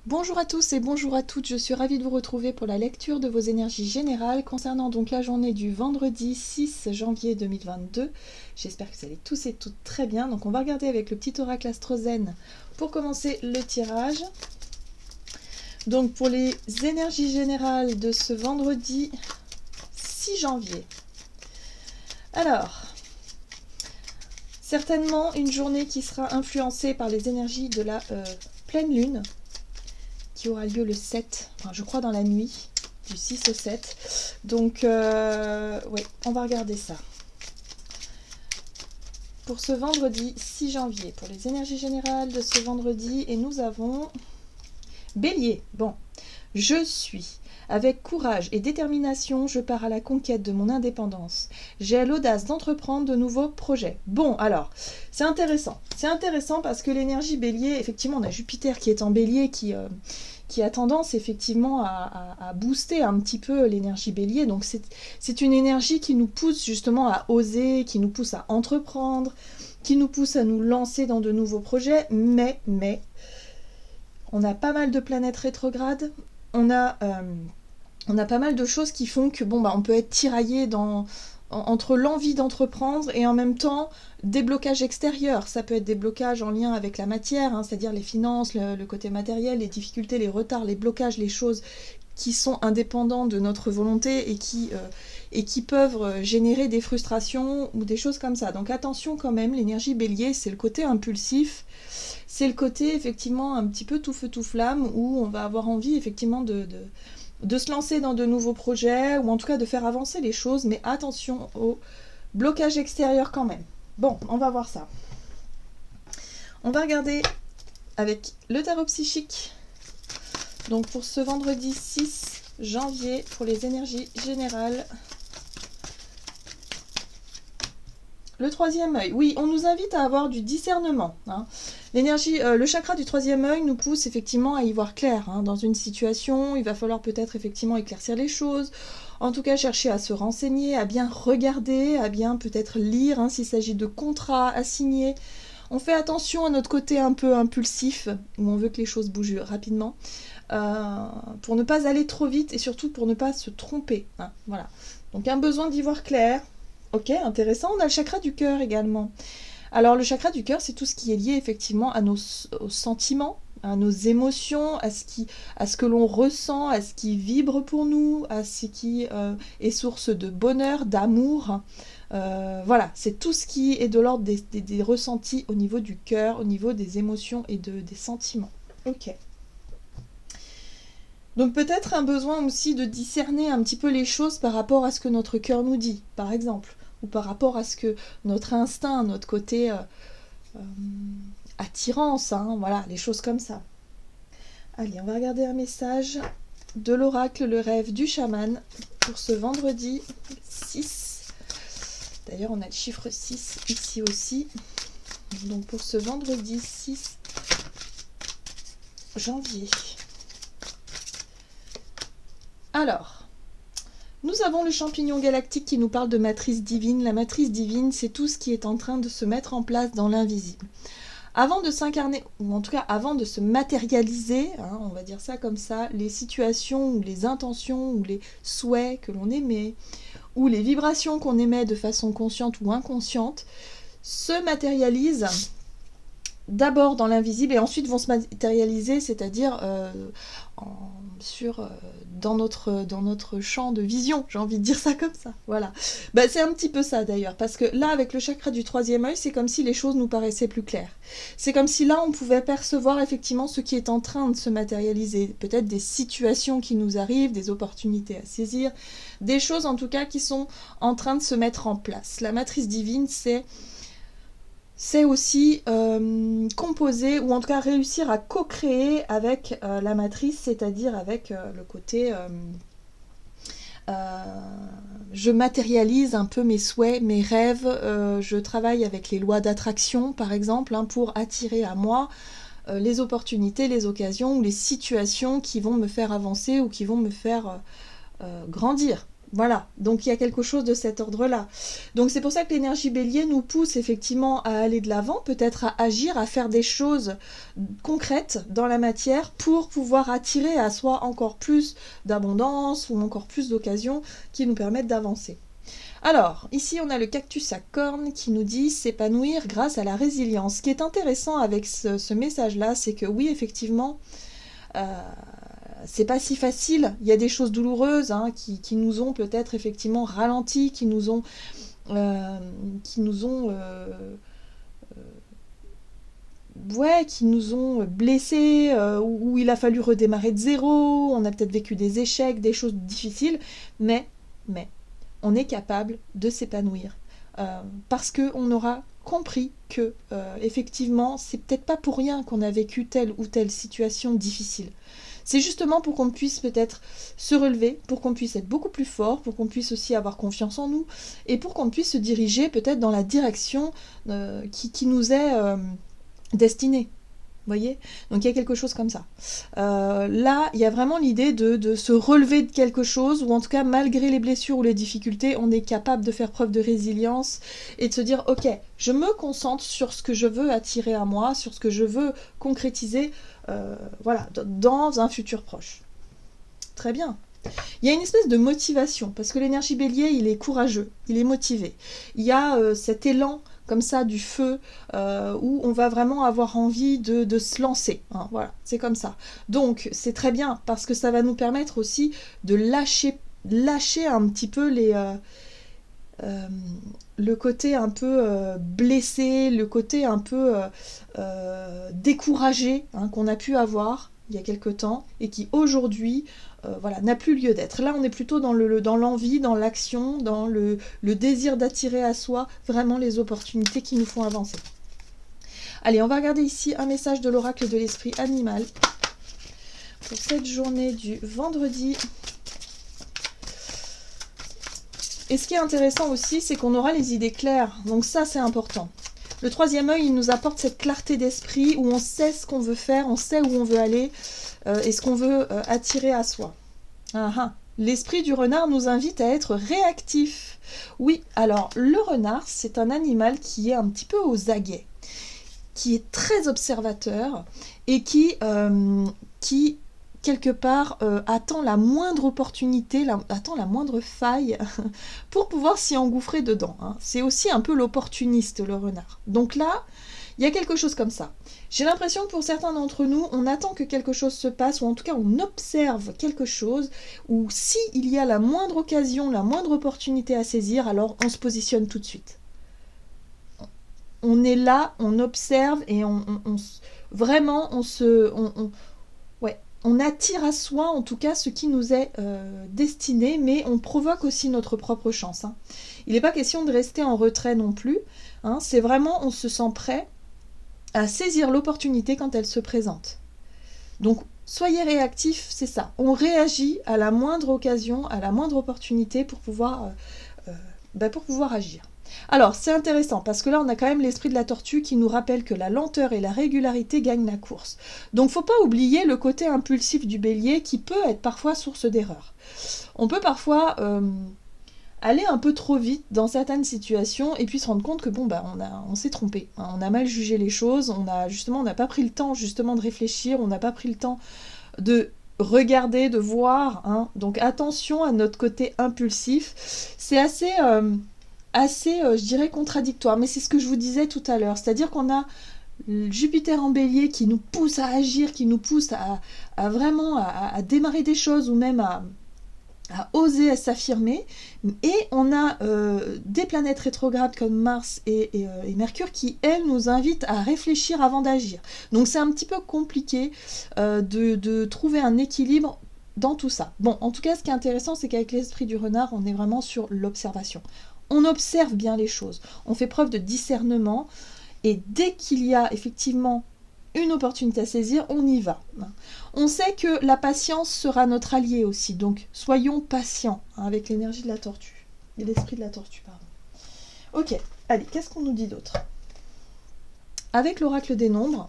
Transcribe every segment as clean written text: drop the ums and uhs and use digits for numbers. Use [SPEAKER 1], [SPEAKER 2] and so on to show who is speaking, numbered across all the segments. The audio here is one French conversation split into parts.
[SPEAKER 1] Bonjour à tous et bonjour à toutes, je suis ravie de vous retrouver pour la lecture de vos énergies générales concernant donc la journée du vendredi 6 janvier 2022. J'espère que vous allez tous et toutes très bien. Donc on va regarder avec le petit oracle Astrozen pour commencer le tirage. Donc pour les énergies générales de ce vendredi 6 janvier. Alors, certainement une journée qui sera influencée par les énergies de la pleine lune, qui aura lieu le 7, enfin, je crois dans la nuit, du 6 au 7. Donc, oui, on va regarder ça. Pour ce vendredi 6 janvier, pour les énergies générales de ce vendredi, et nous avons Bélier. Bon, je suis. Avec courage et détermination, je pars à la conquête de mon indépendance. J'ai l'audace d'entreprendre de nouveaux projets. Bon, alors, c'est intéressant. C'est intéressant parce que l'énergie Bélier, effectivement, on a Jupiter qui est en Bélier, qui a tendance effectivement à booster un petit peu l'énergie Bélier. Donc c'est une énergie qui nous pousse justement à oser, qui nous pousse à entreprendre, qui nous pousse à nous lancer dans de nouveaux projets. Mais, on a pas mal de planètes rétrogrades. On a pas mal de choses qui font que on peut être tiraillé entre l'envie d'entreprendre et en même temps des blocages extérieurs. Ça peut être des blocages en lien avec la matière, c'est-à-dire les finances, le côté matériel, les difficultés, les retards, les blocages, les choses qui sont indépendants de notre volonté et qui peuvent générer des frustrations ou des choses comme ça. Donc attention quand même, l'énergie Bélier, c'est le côté impulsif, c'est le côté effectivement un petit peu tout feu tout flamme où on va avoir envie effectivement de se lancer dans de nouveaux projets ou en tout cas de faire avancer les choses, mais attention au blocage extérieur quand même. Bon, on va voir ça. On va regarder avec le tarot psychique. Donc pour ce vendredi 6 janvier, pour les énergies générales. Le troisième œil, oui, on nous invite à avoir du discernement. L'énergie, le chakra du troisième œil nous pousse effectivement à y voir clair. Dans une situation, il va falloir peut-être effectivement éclaircir les choses, en tout cas chercher à se renseigner, à bien regarder, à bien peut-être lire s'il s'agit de contrats à signer. On fait attention à notre côté un peu impulsif, où on veut que les choses bougent rapidement, pour ne pas aller trop vite et surtout pour ne pas se tromper. Voilà. Donc un besoin d'y voir clair. Ok, intéressant. On a le chakra du cœur également. Alors le chakra du cœur, c'est tout ce qui est lié effectivement aux sentiments, à nos émotions, à ce que l'on ressent, à ce qui vibre pour nous, à ce qui est source de bonheur, d'amour. Voilà, c'est tout ce qui est de l'ordre des ressentis au niveau du cœur, au niveau des émotions et des sentiments. Ok. Donc peut-être un besoin aussi de discerner un petit peu les choses par rapport à ce que notre cœur nous dit, par exemple, ou par rapport à ce que notre instinct, notre côté attirance, voilà, les choses comme ça. Allez, on va regarder un message de l'oracle, le rêve du chaman, pour ce vendredi 6. D'ailleurs, on a le chiffre 6 ici aussi. Donc pour ce vendredi 6 janvier. Alors, nous avons le champignon galactique qui nous parle de matrice divine. La matrice divine, c'est tout ce qui est en train de se mettre en place dans l'invisible. Avant de s'incarner, ou en tout cas avant de se matérialiser, on va dire ça comme ça, les situations ou les intentions ou les souhaits que l'on émet, ou les vibrations qu'on émet de façon consciente ou inconsciente, se matérialisent d'abord dans l'invisible et ensuite vont se matérialiser, c'est-à-dire dans notre champ de vision, j'ai envie de dire ça comme ça, voilà. C'est un petit peu ça d'ailleurs, parce que là avec le chakra du troisième œil, c'est comme si les choses nous paraissaient plus claires. C'est comme si là on pouvait percevoir effectivement ce qui est en train de se matérialiser, peut-être des situations qui nous arrivent, des opportunités à saisir, des choses en tout cas qui sont en train de se mettre en place. La matrice divine, c'est aussi composer, ou en tout cas réussir à co-créer avec la matrice, c'est-à-dire avec le côté je matérialise un peu mes souhaits, mes rêves, je travaille avec les lois d'attraction par exemple, pour attirer à moi les opportunités, les occasions ou les situations qui vont me faire avancer ou qui vont me faire grandir. Voilà, donc il y a quelque chose de cet ordre-là. Donc c'est pour ça que l'énergie bélier nous pousse effectivement à aller de l'avant, peut-être à agir, à faire des choses concrètes dans la matière pour pouvoir attirer à soi encore plus d'abondance ou encore plus d'occasions qui nous permettent d'avancer. Alors, ici on a le cactus à cornes qui nous dit s'épanouir grâce à la résilience. Ce qui est intéressant avec ce message-là, c'est que oui, effectivement, c'est pas si facile. Il y a des choses douloureuses hein, qui nous ont peut-être effectivement ralenti, qui nous ont blessés, où il a fallu redémarrer de zéro, on a peut-être vécu des échecs, des choses difficiles, mais on est capable de s'épanouir. Parce qu'on aura compris que, effectivement, c'est peut-être pas pour rien qu'on a vécu telle ou telle situation difficile. C'est justement pour qu'on puisse peut-être se relever, pour qu'on puisse être beaucoup plus fort, pour qu'on puisse aussi avoir confiance en nous, et pour qu'on puisse se diriger peut-être dans la direction qui nous est destinée. Vous voyez ? Donc il y a quelque chose comme ça. Là, il y a vraiment l'idée de se relever de quelque chose, ou en tout cas, malgré les blessures ou les difficultés, on est capable de faire preuve de résilience et de se dire, ok, je me concentre sur ce que je veux attirer à moi, sur ce que je veux concrétiser, voilà, dans un futur proche. Très bien. Il y a une espèce de motivation, parce que l'énergie bélier, il est courageux, il est motivé. Il y a cet élan comme ça du feu, où on va vraiment avoir envie de se lancer. Hein, voilà, c'est comme ça. Donc, c'est très bien, parce que ça va nous permettre aussi de lâcher un petit peu le côté un peu blessé, le côté un peu découragé hein, qu'on a pu avoir il y a quelque temps, et qui aujourd'hui voilà, n'a plus lieu d'être. Là, on est plutôt dans l'envie, dans l'action, dans le désir d'attirer à soi vraiment les opportunités qui nous font avancer. Allez, on va regarder ici un message de l'oracle de l'esprit animal pour cette journée du vendredi. Et ce qui est intéressant aussi, c'est qu'on aura les idées claires. Donc ça, c'est important. Le troisième œil, il nous apporte cette clarté d'esprit où on sait ce qu'on veut faire, on sait où on veut aller et ce qu'on veut attirer à soi. L'esprit du renard nous invite à être réactif. Oui, alors le renard, c'est un animal qui est un petit peu aux aguets, qui est très observateur et qui quelque part, attend la moindre opportunité, attend la moindre faille pour pouvoir s'y engouffrer dedans. Hein. C'est aussi un peu l'opportuniste, le renard. Donc là, il y a quelque chose comme ça. J'ai l'impression que pour certains d'entre nous, on attend que quelque chose se passe, ou en tout cas on observe quelque chose, ou s'il y a la moindre occasion, la moindre opportunité à saisir, alors on se positionne tout de suite. On est là, on observe, et on attire à soi, en tout cas, ce qui nous est destiné, mais on provoque aussi notre propre chance. Hein. Il n'est pas question de rester en retrait non plus. Hein. C'est vraiment, on se sent prêt à saisir l'opportunité quand elle se présente. Donc, soyez réactifs, c'est ça. On réagit à la moindre occasion, à la moindre opportunité pour pouvoir agir. Alors, c'est intéressant, parce que là, on a quand même l'esprit de la tortue qui nous rappelle que la lenteur et la régularité gagnent la course. Donc, faut pas oublier le côté impulsif du bélier qui peut être parfois source d'erreur. On peut parfois aller un peu trop vite dans certaines situations et puis se rendre compte que on s'est trompé. Hein, on a mal jugé les choses, on n'a pas pris le temps justement de réfléchir, on n'a pas pris le temps de regarder, de voir. Hein. Donc, attention à notre côté impulsif. C'est assez, je dirais, contradictoire, mais c'est ce que je vous disais tout à l'heure, c'est-à-dire qu'on a Jupiter en bélier qui nous pousse à agir, qui nous pousse à vraiment à démarrer des choses, ou même à oser, à s'affirmer, et on a des planètes rétrogrades comme Mars et Mercure qui, elles, nous invitent à réfléchir avant d'agir. Donc c'est un petit peu compliqué de trouver un équilibre dans tout ça. Bon, en tout cas, ce qui est intéressant, c'est qu'avec l'esprit du renard, on est vraiment sur l'observation. On observe bien les choses, on fait preuve de discernement, et dès qu'il y a effectivement une opportunité à saisir, on y va. On sait que la patience sera notre allié aussi, donc soyons patients avec l'énergie de la tortue, et l'esprit de la tortue, pardon. Ok, allez, qu'est-ce qu'on nous dit d'autre ? Avec l'oracle des nombres,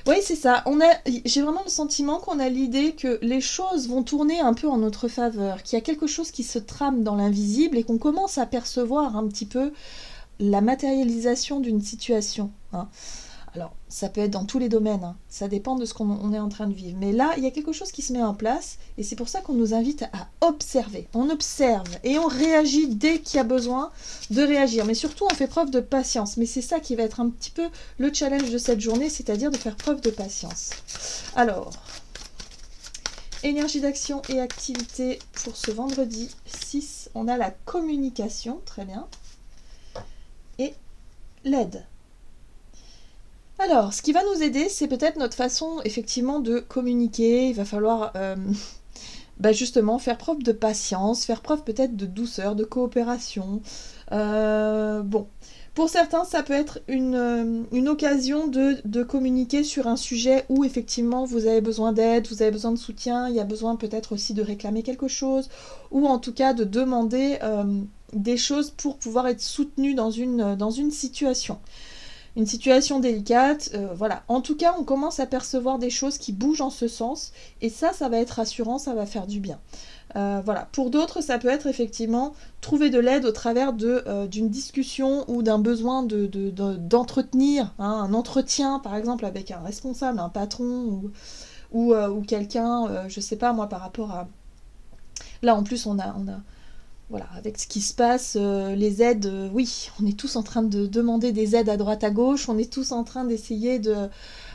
[SPEAKER 1] Oui, c'est ça. J'ai vraiment le sentiment qu'on a l'idée que les choses vont tourner un peu en notre faveur, qu'il y a quelque chose qui se trame dans l'invisible et qu'on commence à percevoir un petit peu la matérialisation d'une situation, hein. Alors, ça peut être dans tous les domaines, hein. Ça dépend de ce qu'on est en train de vivre. Mais là, il y a quelque chose qui se met en place, et c'est pour ça qu'on nous invite à observer. On observe et on réagit dès qu'il y a besoin de réagir. Mais surtout, on fait preuve de patience. Mais c'est ça qui va être un petit peu le challenge de cette journée, c'est-à-dire de faire preuve de patience. Alors, énergie d'action et activité pour ce vendredi 6. On a la communication, très bien, et l'aide. Alors, ce qui va nous aider, c'est peut-être notre façon, effectivement, de communiquer. Il va falloir, justement, faire preuve de patience, faire preuve peut-être de douceur, de coopération. Bon, pour certains, ça peut être une occasion de communiquer sur un sujet où, effectivement, vous avez besoin d'aide, vous avez besoin de soutien, il y a besoin peut-être aussi de réclamer quelque chose, ou en tout cas de demander des choses pour pouvoir être soutenu dans une situation. Une situation délicate, voilà. En tout cas, on commence à percevoir des choses qui bougent en ce sens, et ça va être rassurant, ça va faire du bien. Voilà. Pour d'autres, ça peut être effectivement trouver de l'aide au travers d'une discussion ou d'un besoin d'entretenir, hein, un entretien, par exemple, avec un responsable, un patron, ou quelqu'un, je sais pas moi, par rapport à... Là, en plus, on a voilà, avec ce qui se passe, les aides, oui, on est tous en train de demander des aides à droite à gauche, on est tous en train d'essayer de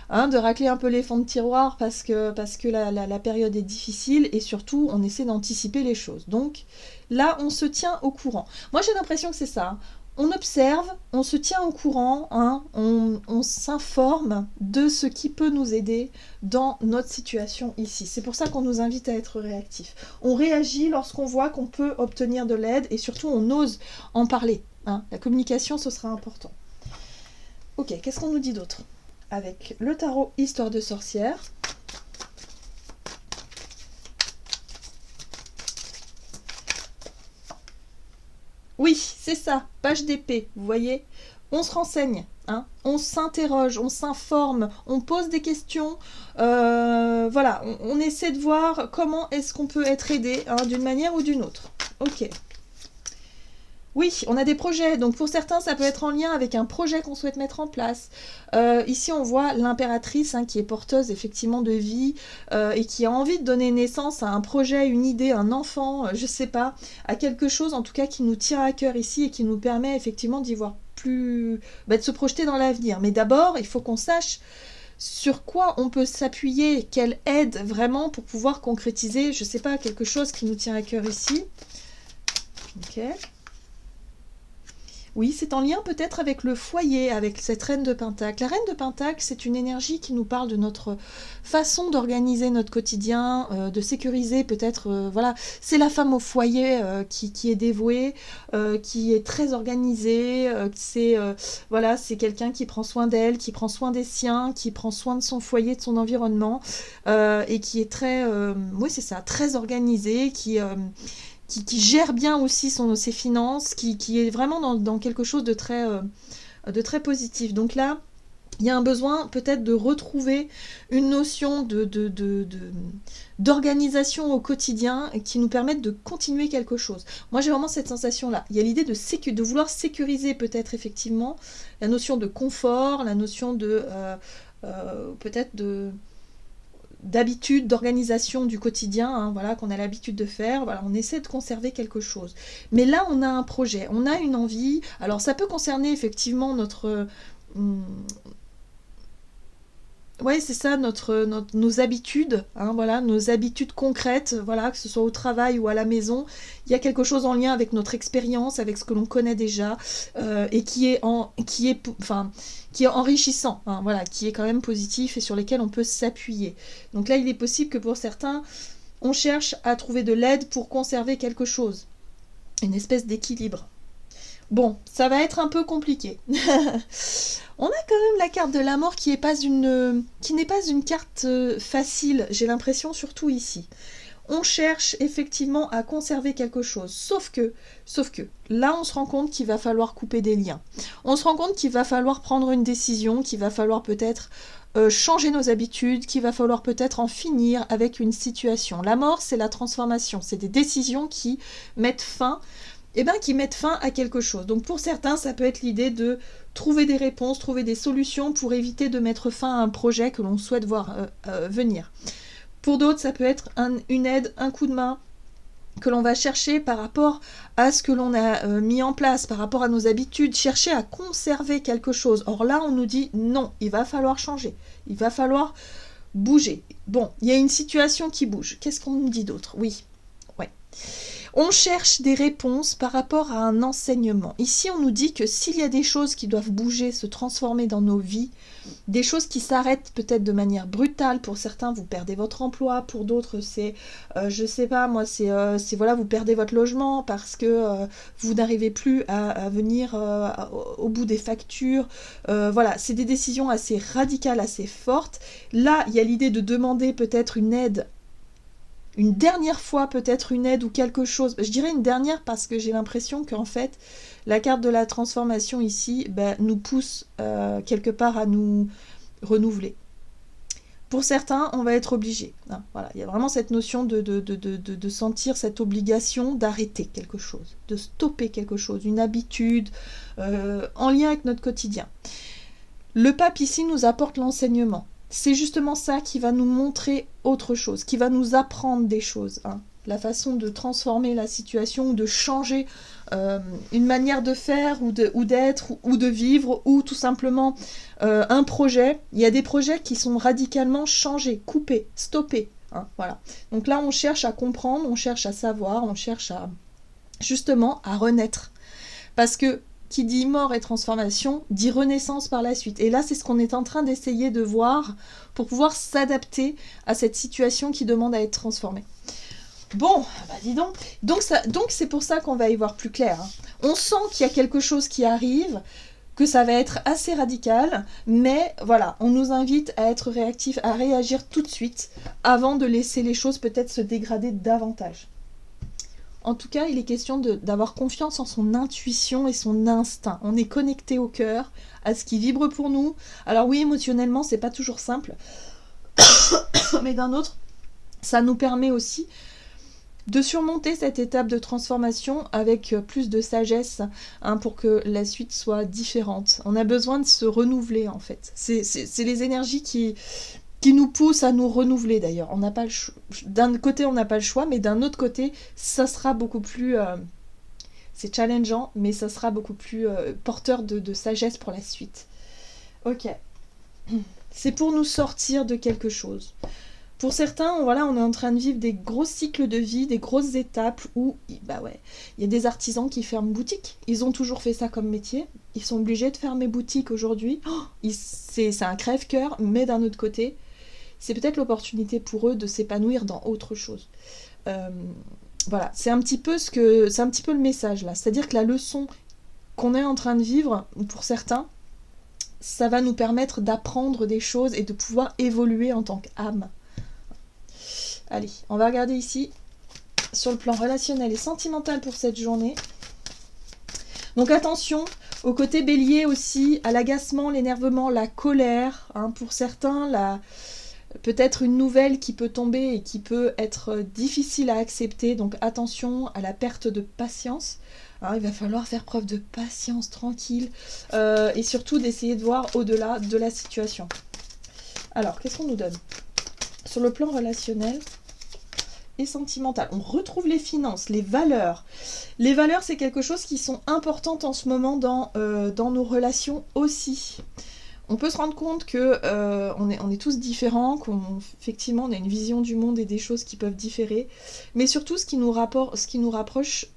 [SPEAKER 1] racler un peu les fonds de tiroir parce que la période est difficile, et surtout on essaie d'anticiper les choses. Donc là, on se tient au courant. Moi, j'ai l'impression que c'est ça, hein. On observe, on se tient au courant, hein, on s'informe de ce qui peut nous aider dans notre situation ici. C'est pour ça qu'on nous invite à être réactifs. On réagit lorsqu'on voit qu'on peut obtenir de l'aide, et surtout on ose en parler, hein. La communication, ce sera important. Ok, qu'est-ce qu'on nous dit d'autre? Avec le tarot Histoire de sorcière. Oui, c'est ça, page d'épée, vous voyez. On se renseigne, hein, on s'interroge, on s'informe, on pose des questions, voilà, on essaie de voir comment est-ce qu'on peut être aidé, hein, d'une manière ou d'une autre. Ok. Oui, on a des projets, donc pour certains, ça peut être en lien avec un projet qu'on souhaite mettre en place. Ici, on voit l'impératrice, hein, qui est porteuse effectivement de vie, et qui a envie de donner naissance à un projet, une idée, un enfant, je sais pas, à quelque chose en tout cas qui nous tient à cœur ici et qui nous permet effectivement d'y voir plus, de se projeter dans l'avenir. Mais d'abord, il faut qu'on sache sur quoi on peut s'appuyer, quelle aide vraiment pour pouvoir concrétiser, je sais pas, quelque chose qui nous tient à cœur ici. Ok. Oui, c'est en lien peut-être avec le foyer, avec cette reine de Pentacle. La reine de Pentacle, c'est une énergie qui nous parle de notre façon d'organiser notre quotidien, de sécuriser peut-être, voilà. C'est la femme au foyer qui est dévouée, qui est très organisée, voilà, c'est quelqu'un qui prend soin d'elle, qui prend soin des siens, qui prend soin de son foyer, de son environnement, et qui est très, oui c'est ça, très organisée, qui gère bien aussi ses finances, qui est vraiment dans quelque chose de très positif. Donc là, il y a un besoin peut-être de retrouver une notion d'organisation au quotidien qui nous permette de continuer quelque chose. Moi, j'ai vraiment cette sensation-là. Il y a l'idée de vouloir sécuriser peut-être effectivement la notion de confort, la notion peut-être d'habitude, d'organisation du quotidien, hein, voilà, qu'on a l'habitude de faire, voilà, on essaie de conserver quelque chose. Mais là, on a un projet, on a une envie, alors ça peut concerner effectivement ouais, c'est ça, nos habitudes, hein, voilà, nos habitudes concrètes, voilà, que ce soit au travail ou à la maison. Il y a quelque chose en lien avec notre expérience, avec ce que l'on connaît déjà, et qui est enrichissant, hein, voilà, qui est quand même positif et sur lesquels on peut s'appuyer. Donc là, il est possible que pour certains, on cherche à trouver de l'aide pour conserver quelque chose, une espèce d'équilibre. Bon, ça va être un peu compliqué. On a quand même la carte de la mort qui n'est pas une carte facile, j'ai l'impression, surtout ici. On cherche effectivement à conserver quelque chose, sauf que, là on se rend compte qu'il va falloir couper des liens. On se rend compte qu'il va falloir prendre une décision, qu'il va falloir peut-être changer nos habitudes, qu'il va falloir peut-être en finir avec une situation. La mort, c'est la transformation, c'est des décisions qui mettent fin, qui mettent fin à quelque chose. Donc pour certains, ça peut être l'idée de trouver des réponses, trouver des solutions pour éviter de mettre fin à un projet que l'on souhaite voir venir. Pour d'autres, ça peut être une aide, un coup de main, que l'on va chercher par rapport à ce que l'on a mis en place, par rapport à nos habitudes, chercher à conserver quelque chose. Or là, on nous dit non, il va falloir changer, il va falloir bouger. Bon, il y a une situation qui bouge. Qu'est-ce qu'on nous dit d'autre? Oui, ouais. On cherche des réponses par rapport à un enseignement. Ici, on nous dit que s'il y a des choses qui doivent bouger, se transformer dans nos vies, des choses qui s'arrêtent peut-être de manière brutale, pour certains, vous perdez votre emploi, pour d'autres, c'est, je sais pas, moi, c'est voilà, vous perdez votre logement parce que vous n'arrivez plus à venir au bout des factures. Voilà, c'est des décisions assez radicales, assez fortes. Là, il y a l'idée de demander peut-être une aide, une dernière fois peut-être une aide ou quelque chose. Je dirais une dernière parce que j'ai l'impression qu'en fait, la carte de la transformation ici nous pousse quelque part à nous renouveler. Pour certains, on va être obligé. Hein, voilà, il y a vraiment cette notion de sentir cette obligation d'arrêter quelque chose, de stopper quelque chose, une habitude en lien avec notre quotidien. Le pape ici nous apporte l'enseignement. C'est justement ça qui va nous montrer autre chose, qui va nous apprendre des choses. Hein. La façon de transformer la situation ou de changer une manière de faire ou d'être ou de vivre ou tout simplement un projet. Il y a des projets qui sont radicalement changés, coupés, stoppés. Hein, voilà. Donc là, on cherche à comprendre, on cherche à savoir, on cherche à justement à renaître. Parce que qui dit mort et transformation, dit renaissance par la suite. Et là, c'est ce qu'on est en train d'essayer de voir pour pouvoir s'adapter à cette situation qui demande à être transformée. Bon, dis donc. Donc c'est pour ça qu'on va y voir plus clair. Hein. On sent qu'il y a quelque chose qui arrive, que ça va être assez radical, mais voilà, on nous invite à être réactifs, à réagir tout de suite, avant de laisser les choses peut-être se dégrader davantage. En tout cas, il est question d'avoir confiance en son intuition et son instinct. On est connecté au cœur, à ce qui vibre pour nous. Alors oui, émotionnellement, c'est pas toujours simple. Mais d'un autre, ça nous permet aussi de surmonter cette étape de transformation avec plus de sagesse pour que la suite soit différente. On a besoin de se renouveler en fait. C'est les énergies qui nous pousse à nous renouveler d'ailleurs. On n'a pas le choix. D'un côté, on n'a pas le choix, mais d'un autre côté, ça sera beaucoup plus... c'est challengeant, mais ça sera beaucoup plus porteur de sagesse pour la suite. Ok. C'est pour nous sortir de quelque chose. Pour certains, voilà, on est en train de vivre des gros cycles de vie, des grosses étapes où, il y a des artisans qui ferment boutique. Ils ont toujours fait ça comme métier. Ils sont obligés de fermer boutique aujourd'hui. C'est un crève-cœur, mais d'un autre côté, c'est peut-être l'opportunité pour eux de s'épanouir dans autre chose. Voilà, c'est un petit peu le message là. C'est-à-dire que la leçon qu'on est en train de vivre, pour certains, ça va nous permettre d'apprendre des choses et de pouvoir évoluer en tant qu'âme. Allez, on va regarder ici sur le plan relationnel et sentimental pour cette journée. Donc attention au côté bélier aussi, à l'agacement, l'énervement, la colère. Hein, pour certains, peut-être une nouvelle qui peut tomber et qui peut être difficile à accepter. Donc attention à la perte de patience. Alors, il va falloir faire preuve de patience, tranquille, et surtout d'essayer de voir au-delà de la situation. Alors, qu'est-ce qu'on nous donne ? Sur le plan relationnel et sentimental, on retrouve les finances, les valeurs. Les valeurs, c'est quelque chose qui sont importantes en ce moment dans nos relations aussi. On peut se rendre compte que on est tous différents, qu'effectivement on a une vision du monde et des choses qui peuvent différer, mais surtout ce qui nous rapproche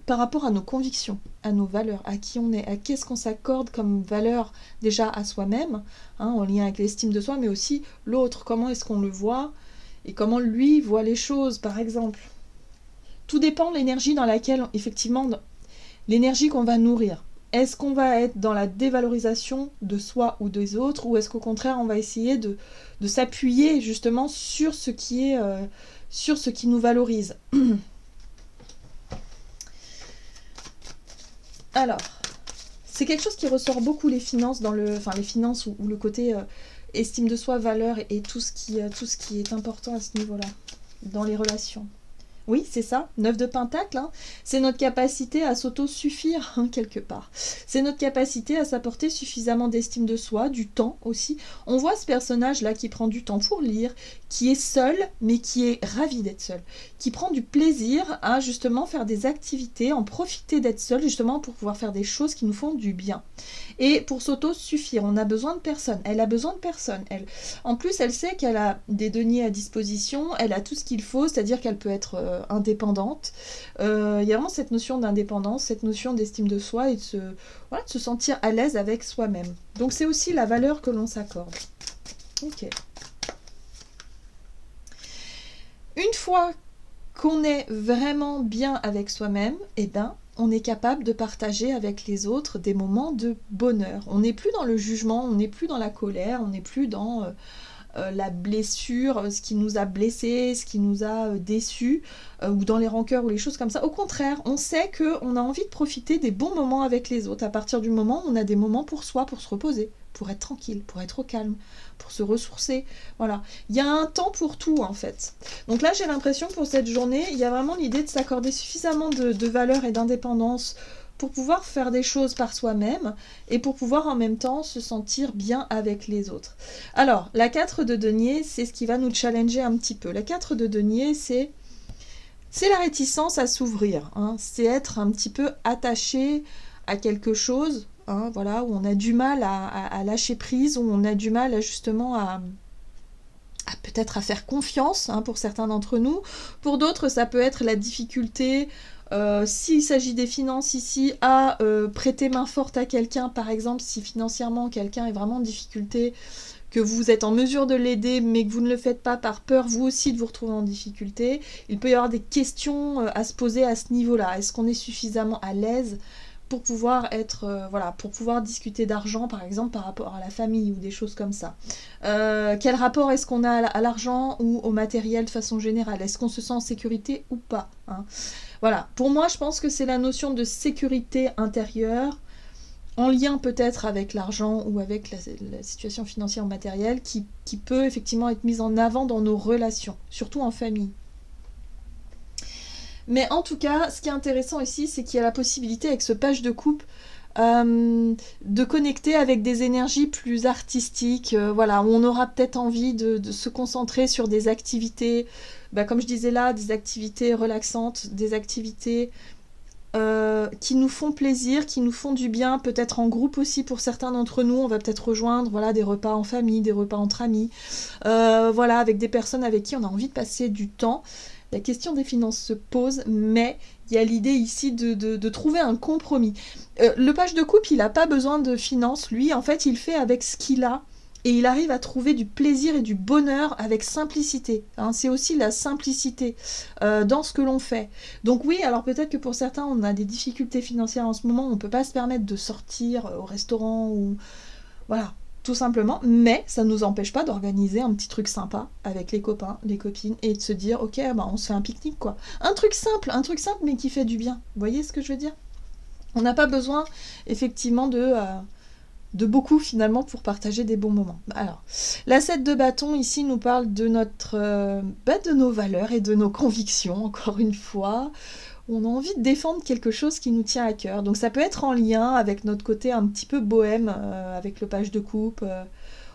[SPEAKER 1] par rapport à nos convictions, à nos valeurs, à qui on est, à qu'est-ce qu'on s'accorde comme valeur déjà à soi-même, en lien avec l'estime de soi, mais aussi l'autre, comment est-ce qu'on le voit et comment lui voit les choses, par exemple. Tout dépend de l'énergie dans laquelle, effectivement, l'énergie qu'on va nourrir. Est-ce qu'on va être dans la dévalorisation de soi ou des autres, ou est-ce qu'au contraire on va essayer de s'appuyer justement sur ce qui nous valorise. Alors, c'est quelque chose qui ressort beaucoup les finances les finances ou le côté estime de soi, valeur et tout ce qui est important à ce niveau-là, dans les relations. Oui, c'est ça, 9 de Pentacle, hein. C'est notre capacité à s'auto-suffire, hein, quelque part. C'est notre capacité à s'apporter suffisamment d'estime de soi, du temps aussi. On voit ce personnage-là qui prend du temps pour lire, qui est seul, mais qui est ravi d'être seul, qui prend du plaisir à justement faire des activités, en profiter d'être seul, justement pour pouvoir faire des choses qui nous font du bien. Et pour s'auto-suffire, on a besoin de personne. Elle a besoin de personne, elle. En plus, elle sait qu'elle a des deniers à disposition, elle a tout ce qu'il faut, c'est-à-dire qu'elle peut être indépendante. Il y a vraiment cette notion d'indépendance, cette notion d'estime de soi et de se sentir à l'aise avec soi-même. Donc c'est aussi la valeur que l'on s'accorde. Ok. Une fois qu'on est vraiment bien avec soi-même, eh ben, on est capable de partager avec les autres des moments de bonheur. On n'est plus dans le jugement, on n'est plus dans la colère, on n'est plus dans la blessure, ce qui nous a blessés, ce qui nous a déçus, ou dans les rancœurs ou les choses comme ça. Au contraire, on sait qu'on a envie de profiter des bons moments avec les autres. À partir du moment où on a des moments pour soi, pour se reposer, pour être tranquille, pour être au calme, pour se ressourcer. Voilà. Il y a un temps pour tout, en fait. Donc là, j'ai l'impression que pour cette journée, il y a vraiment l'idée de s'accorder suffisamment de valeur et d'indépendance pour pouvoir faire des choses par soi-même et pour pouvoir en même temps se sentir bien avec les autres. Alors, la 4 de denier, c'est ce qui va nous challenger un petit peu. La 4 de denier, c'est la réticence à s'ouvrir. Hein. C'est être un petit peu attaché à quelque chose, hein, voilà, où on a du mal à lâcher prise, où on a du mal justement à peut-être à faire confiance, hein, pour certains d'entre nous. Pour d'autres, ça peut être la difficulté, s'il s'agit des finances ici, à prêter main forte à quelqu'un, par exemple, si financièrement quelqu'un est vraiment en difficulté, que vous êtes en mesure de l'aider, mais que vous ne le faites pas par peur, vous aussi, de vous retrouver en difficulté. Il peut y avoir des questions à se poser à ce niveau-là. Est-ce qu'on est suffisamment à l'aise pour pouvoir être, pour pouvoir discuter d'argent, par exemple, par rapport à la famille ou des choses comme ça. Quel rapport est-ce qu'on a à l'argent ou au matériel de façon générale? Est-ce qu'on se sent en sécurité ou pas, hein? Voilà, pour moi, je pense que c'est la notion de sécurité intérieure, en lien peut-être avec l'argent ou avec la situation financière ou matérielle, qui peut effectivement être mise en avant dans nos relations, surtout en famille. Mais en tout cas, ce qui est intéressant ici, c'est qu'il y a la possibilité avec ce page de coupe de connecter avec des énergies plus artistiques, voilà, où on aura peut-être envie de se concentrer sur des activités, comme je disais là, des activités relaxantes, des activités qui nous font plaisir, qui nous font du bien, peut-être en groupe aussi pour certains d'entre nous. On va peut-être rejoindre, voilà, des repas en famille, des repas entre amis, voilà, avec des personnes avec qui on a envie de passer du temps. La question des finances se pose, mais il y a l'idée ici de trouver un compromis. Le page de coupe, il n'a pas besoin de finances, lui, en fait, il fait avec ce qu'il a, et il arrive à trouver du plaisir et du bonheur avec simplicité. Hein, c'est aussi la simplicité dans ce que l'on fait. Donc oui, alors peut-être que pour certains, on a des difficultés financières en ce moment, on ne peut pas se permettre de sortir au restaurant ou... Voilà, tout simplement, mais ça ne nous empêche pas d'organiser un petit truc sympa avec les copains, les copines, et de se dire, ok, on se fait un pique-nique, quoi. Un truc simple, mais qui fait du bien. Vous voyez ce que je veux dire? On n'a pas besoin, effectivement, de beaucoup, finalement, pour partager des bons moments. Alors, la 7 de bâton, ici, nous parle de de nos valeurs et de nos convictions, encore une fois. On a envie de défendre quelque chose qui nous tient à cœur. Donc ça peut être en lien avec notre côté un petit peu bohème, avec le page de coupe.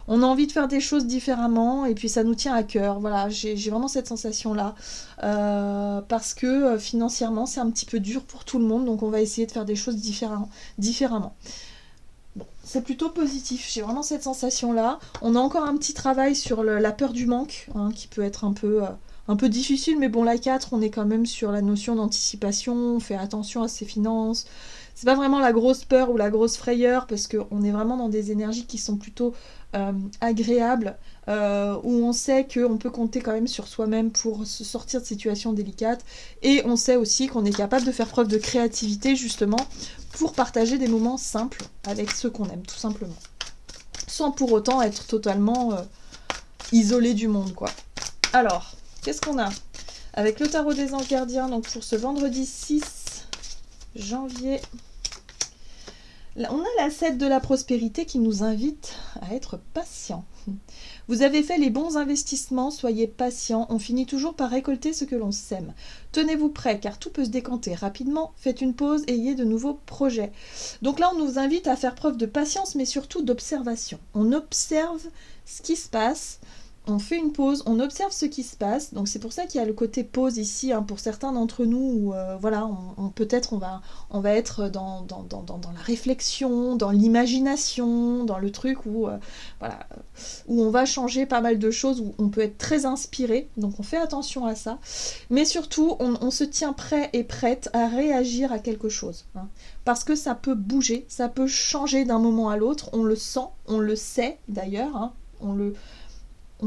[SPEAKER 1] On a envie de faire des choses différemment et puis ça nous tient à cœur. Voilà, j'ai vraiment cette sensation-là. Parce que financièrement, c'est un petit peu dur pour tout le monde. Donc on va essayer de faire des choses différemment. Bon, c'est plutôt positif. J'ai vraiment cette sensation-là. On a encore un petit travail sur la peur du manque, hein, qui peut être un peu difficile, mais bon, la 4, on est quand même sur la notion d'anticipation, on fait attention à ses finances. C'est pas vraiment la grosse peur ou la grosse frayeur, parce qu'on est vraiment dans des énergies qui sont plutôt agréables, où on sait qu'on peut compter quand même sur soi-même pour se sortir de situations délicates, et on sait aussi qu'on est capable de faire preuve de créativité, justement, pour partager des moments simples avec ceux qu'on aime, tout simplement. Sans pour autant être totalement isolé du monde, quoi. Alors... qu'est-ce qu'on a? Avec le tarot des anges gardiens, donc pour ce vendredi 6 janvier, là, on a la 7 de la prospérité qui nous invite à être patient. Vous avez fait les bons investissements, soyez patient, on finit toujours par récolter ce que l'on sème. Tenez-vous prêt car tout peut se décanter rapidement, faites une pause et ayez de nouveaux projets. Donc là on nous invite à faire preuve de patience mais surtout d'observation. On observe ce qui se passe, on fait une pause, on observe ce qui se passe, donc c'est pour ça qu'il y a le côté pause ici, hein, pour certains d'entre nous, où voilà, peut-être on va être dans la réflexion, dans l'imagination, dans le truc où, voilà, où on va changer pas mal de choses, où on peut être très inspiré, donc on fait attention à ça, mais surtout on se tient prêt et prête à réagir à quelque chose, hein, parce que ça peut bouger, ça peut changer d'un moment à l'autre, on le sent, on le sait d'ailleurs, hein, on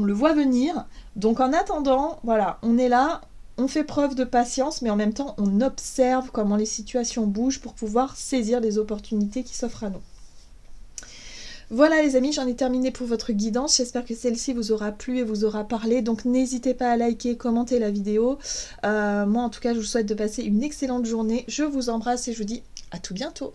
[SPEAKER 1] le voit venir, donc en attendant, voilà, on est là, on fait preuve de patience, mais en même temps, on observe comment les situations bougent pour pouvoir saisir les opportunités qui s'offrent à nous. Voilà les amis, j'en ai terminé pour votre guidance, j'espère que celle-ci vous aura plu et vous aura parlé, donc n'hésitez pas à liker, commenter la vidéo. Moi en tout cas, je vous souhaite de passer une excellente journée, je vous embrasse et je vous dis à tout bientôt.